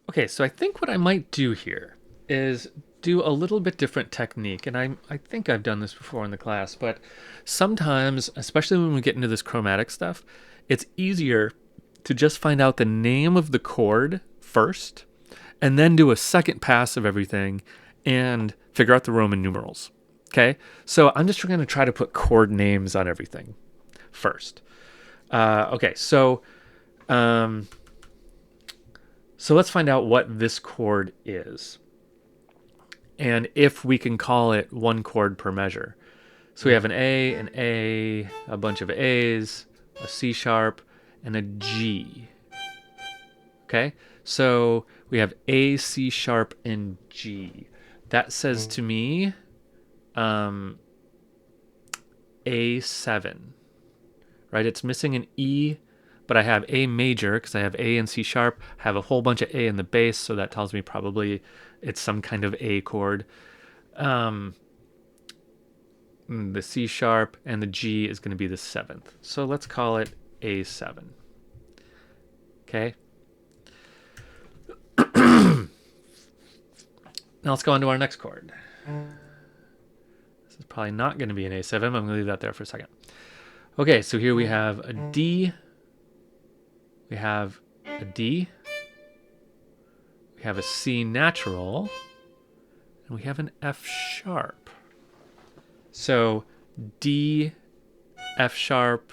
Okay, so I think what I might do here is do a little bit different technique, and I think I've done this before in the class, but sometimes, especially when we get into this chromatic stuff, it's easier to just find out the name of the chord first, and then do a second pass of everything and figure out the Roman numerals. Okay, so I'm just going to try to put chord names on everything first. Okay, um, so let's find out what this chord is, and if we can call it one chord per measure. So we have a bunch of A's, a C sharp, and a G. Okay, so we have A, C sharp, and G. That says to me um, A7, right? It's missing an E, but I have A major because I have A and C sharp. I have a whole bunch of A in the bass, so that tells me probably it's some kind of A chord. Um, the C sharp and the G is going to be the seventh. So let's call it A7. Okay. Now let's go on to our next chord. This is probably not going to be an A7. I'm going to leave that there for a second. Okay, so here we have a D. We have a D. We have a C natural. And we have an F sharp. So D, F sharp,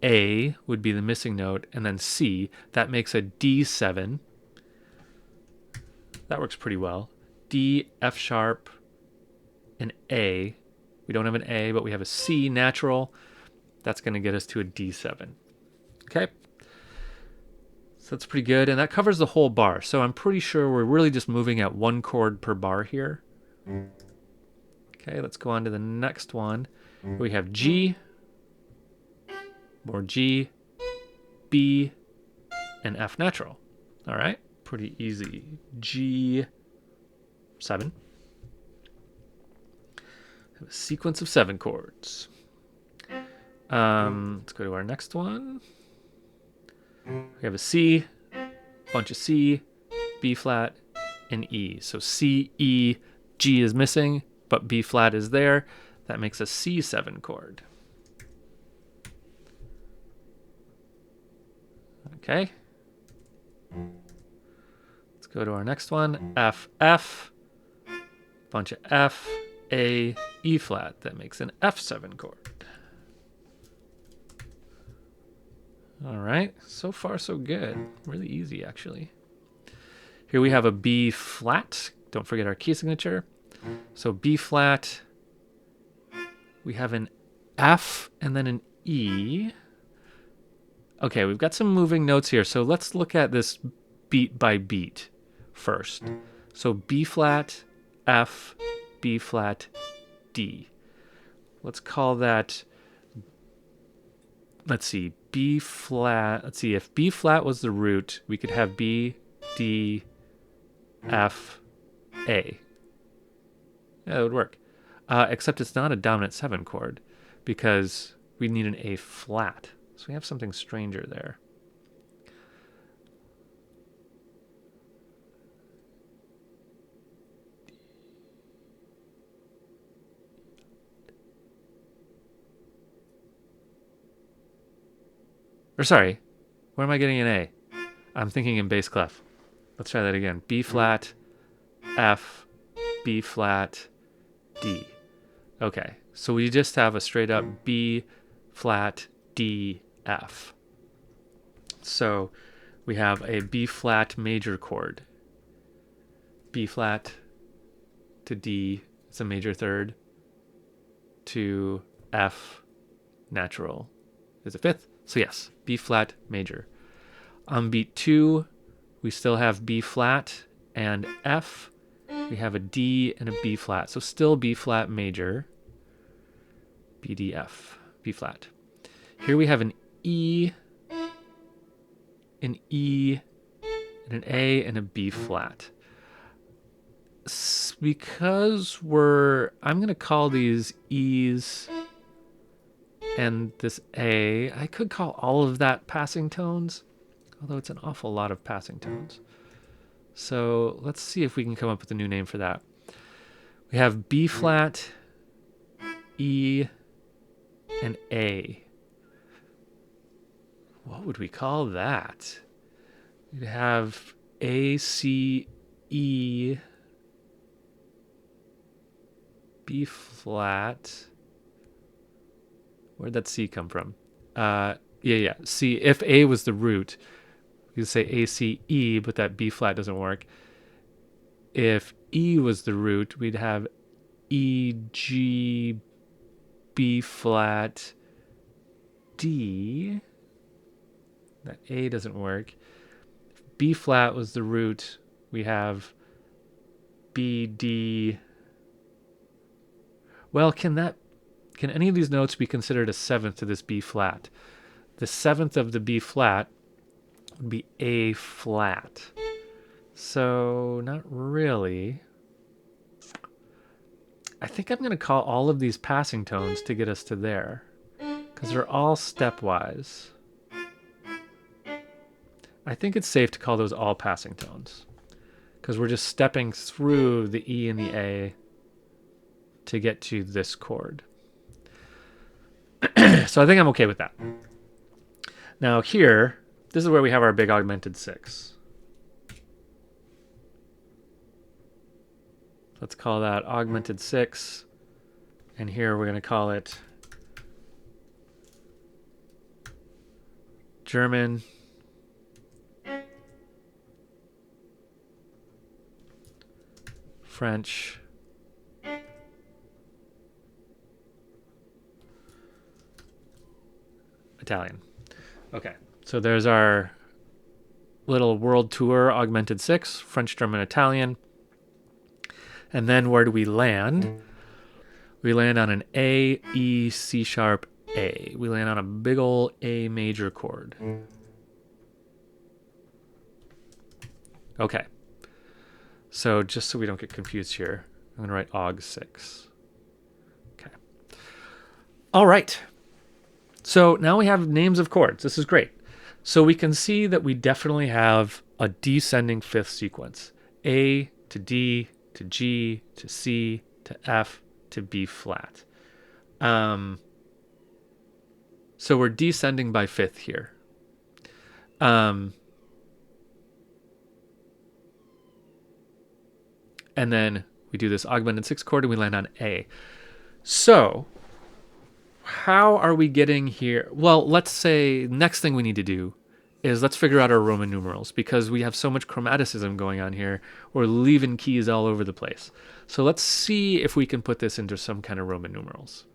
A would be the missing note, and then C. That makes a D7. That works pretty well. D, F sharp, and A. We don't have an A, but we have a C natural. That's going to get us to a D7. Okay? So that's pretty good, and that covers the whole bar. So I'm pretty sure we're really just moving at one chord per bar here. Okay, let's go on to the next one. We have G, more G, B, and F natural. All right, pretty easy. G7. Have a sequence of 7 chords. Let's go to our next one. We have a C, bunch of C, B flat, and E. So C, E, G is missing, but B flat is there. That makes a C7 chord. Okay. Let's go to our next one. F, F, bunch of F, A, E flat. That makes an F7 chord. All right, so far so good. Really easy, actually. Here we have a B flat. Don't forget our key signature. So B flat, we have an F and then an E. Okay, we've got some moving notes here. So let's look at this beat by beat first. So B flat, F, B flat, D. Let's call that, let's see, B flat. Let's see, if B flat was the root, we could have B, D, F, A. Yeah, that would work. Except it's not a dominant 7 chord because we need an A flat. So we have something stranger there. Or sorry, where am I getting an A? I'm thinking in bass clef. Let's try that again. B flat, F, B flat, D. Okay, so we just have a straight up B flat, D, F. So we have a B flat major chord. B flat to D, it's a major third, to F natural is a fifth. So yes, B flat major. On beat 2, we still have B flat and F. We have a D and a B flat. So still B flat major. B, D, F, B flat. Here we have an E, an E, and an A, and a B flat. Because I'm going to call these E's and this A. I could call all of that passing tones, although it's an awful lot of passing tones. So let's see if we can come up with a new name for that. We have B flat, E, and A. What would we call that? We'd have A, C, E, B flat. Where'd that C come from? Yeah. C. If A was the root, you could say A, C, E, but that B flat doesn't work. If E was the root, we'd have E, G, B flat, D. That A doesn't work. If B flat was the root, we have B, D. Well, can any of these notes be considered a seventh to this B flat? The seventh of the B flat would be A flat. So not really. I think I'm going to call all of these passing tones to get us to there, because they're all stepwise. I think it's safe to call those all passing tones, because we're just stepping through the E and the A to get to this chord. So I think I'm okay with that. Now here, this is where we have our big augmented six. Let's call that augmented six. And here we're going to call it German, French, Italian. Okay, so there's our little world tour augmented six, French, German, Italian. And then where do we land? We land on an A, E, C sharp, A. We land on a big ol' A major chord. Okay. So just so we don't get confused here, I'm going to write Aug 6. Okay. All right. So now we have names of chords. This is great. So we can see that we definitely have a descending fifth sequence. A to D to G to C to F to B flat. So we're descending by fifth here. And then we do this augmented sixth chord and we land on A. So how are we getting here? Well, let's say next thing we need to do is let's figure out our Roman numerals, because we have so much chromaticism going on here. We're leaving keys all over the place. So let's see if we can put this into some kind of Roman numerals.